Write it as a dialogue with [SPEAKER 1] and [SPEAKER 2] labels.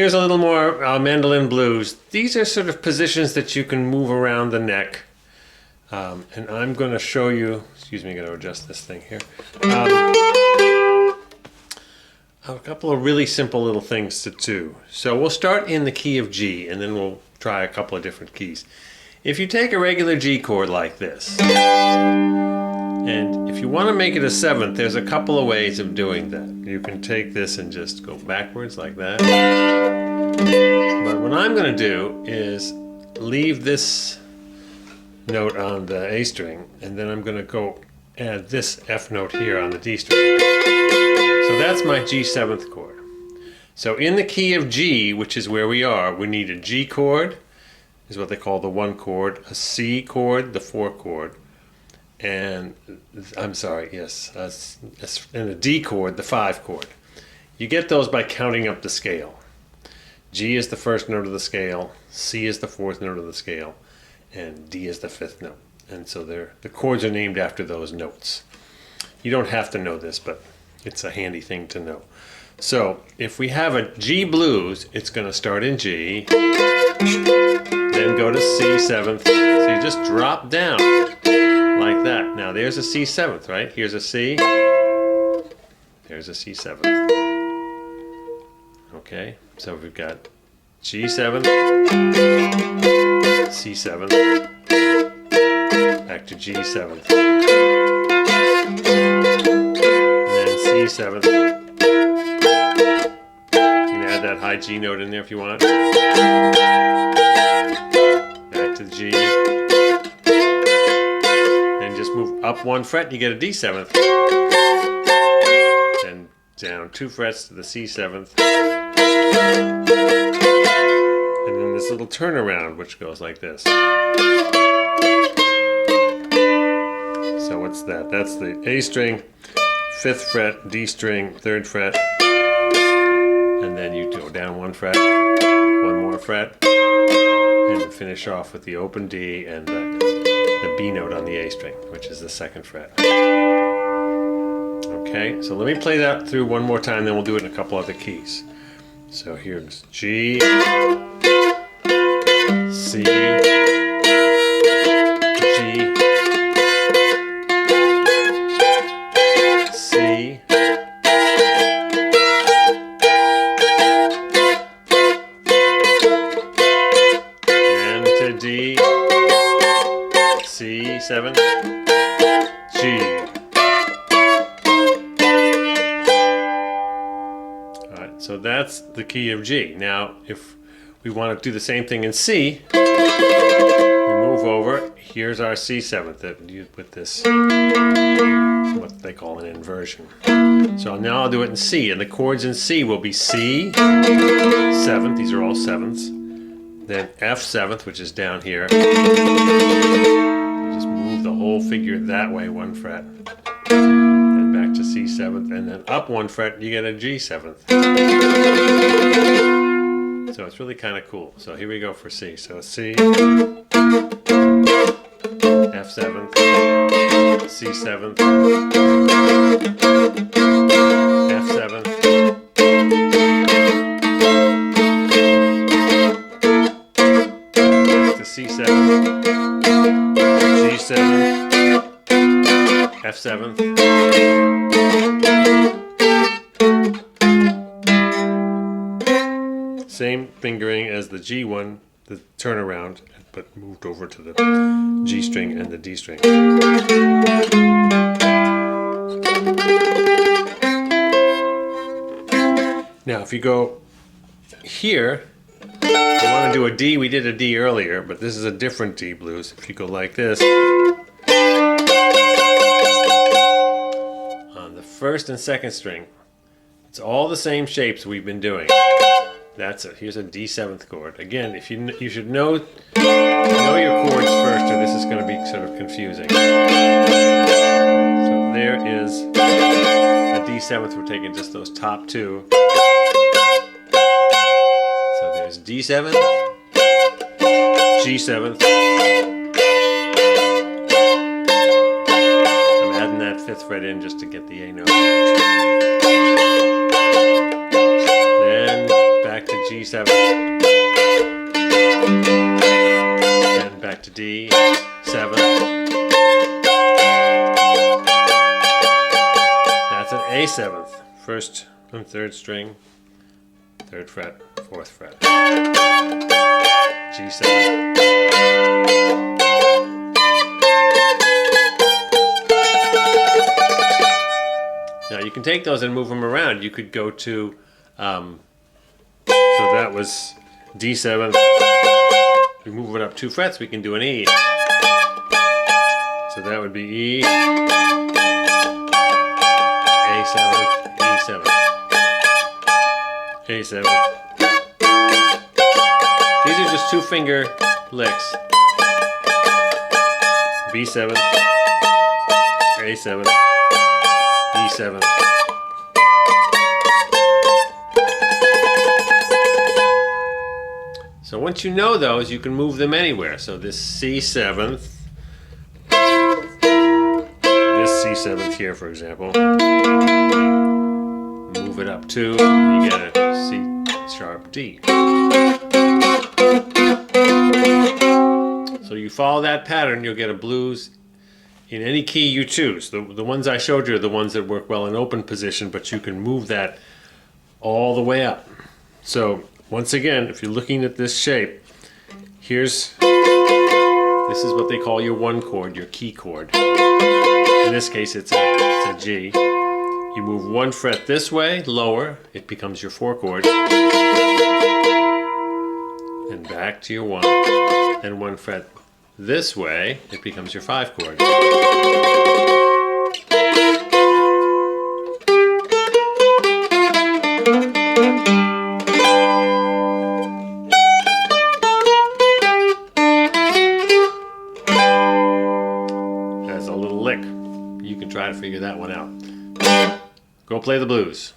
[SPEAKER 1] here's a little more Mandolin Blues. These are sort of positions that you can move around the neck. And I'm going to show you, excuse me, I'm going to adjust this thing here. A couple of really simple little things to do. So we'll start in the key of G, and then we'll try a couple of different keys. If you take a regular G chord like this, and if you want to make it a seventh, there's a couple of ways of doing that. You can take this and just go backwards like that. But what I'm going to do is leave this note on the A string, and then I'm going to go add this F note here on the D string. So that's my G7th chord. So in the key of G, which is where we are, we need a G chord, is what they call the 1 chord, a C chord, the 4 chord, and and a D chord, the 5 chord. You get those by counting up the scale. G is the first note of the scale, C is the 4th note of the scale, and D is the 5th note. And so the chords are named after those notes. You don't have to know this, but it's a handy thing to know. So if we have a G blues, it's going to start in G, then go to C7th. So you just drop down like that. Now there's a C7th, right? Here's a C. There's a C7th. Okay, so we've got G7th, C7th, back to G7th, and then C7th. You can add that high G note in there if you want. Back to G. Then just move up 1 fret and you get a D7th. Then down 2 frets to the C7th. And then this little turnaround which goes like this. So what's that? That's the A string, 5th fret, D string, 3rd fret, and then you go down 1 fret, 1 more fret, and finish off with the open D and the B note on the A string, which is the 2nd fret. Okay, so let me play that through one more time, then we'll do it in a couple other keys. So here's G, C, G, C, and to D, C7, G. Alright, so that's the key of G. Now, if we want to do the same thing in C, we move over. Here's our C7th with this, what they call an inversion. So now I'll do it in C, and the chords in C will be C, 7th, these are all 7ths, then F7th, which is down here. You just move the whole figure that way 1 fret, then back to C7th, and then up 1 fret, you get a G7th. So it's really kind of cool. So here we go for C. So C, F7th, C7th, F7th, back to C7th, G7th, F7th. Same fingering as the G one, the turnaround, but moved over to the G string and the D string. Now if you go here, you want to do a D. We did a D earlier, but this is a different D blues. If you go like this, on the 1st and 2nd string, it's all the same shapes we've been doing. That's it. Here's a D7th chord. Again, if you should know your chords first, or this is going to be sort of confusing. So there is a D7th. We're taking just those top 2. So there's D7th, G7th. I'm adding that 5th fret in just to get the A note. Then back to G7, and back to D7. That's an A7th, first and third string, 3rd fret, 4th fret, G7. Now you can take those and move them around. You could go to, so that was D7. We move it up 2 frets, we can do an E. So that would be E, A7, E7, A7. These are just 2-finger licks. B7, A7, E7. So once you know those, you can move them anywhere. So this C7th, this C7th here, for example, move it up 2, you get a C sharp D. So you follow that pattern, you'll get a blues in any key you choose. The ones I showed you are the ones that work well in open position, but you can move that all the way up. So once again, if you're looking at this shape, this is what they call your 1 chord, your key chord. In this case, it's a G. You move 1 fret this way, lower, it becomes your 4 chord. And back to your 1. And 1 fret this way, it becomes your 5 chord. That's a little lick. You can try to figure that one out. Go play the blues.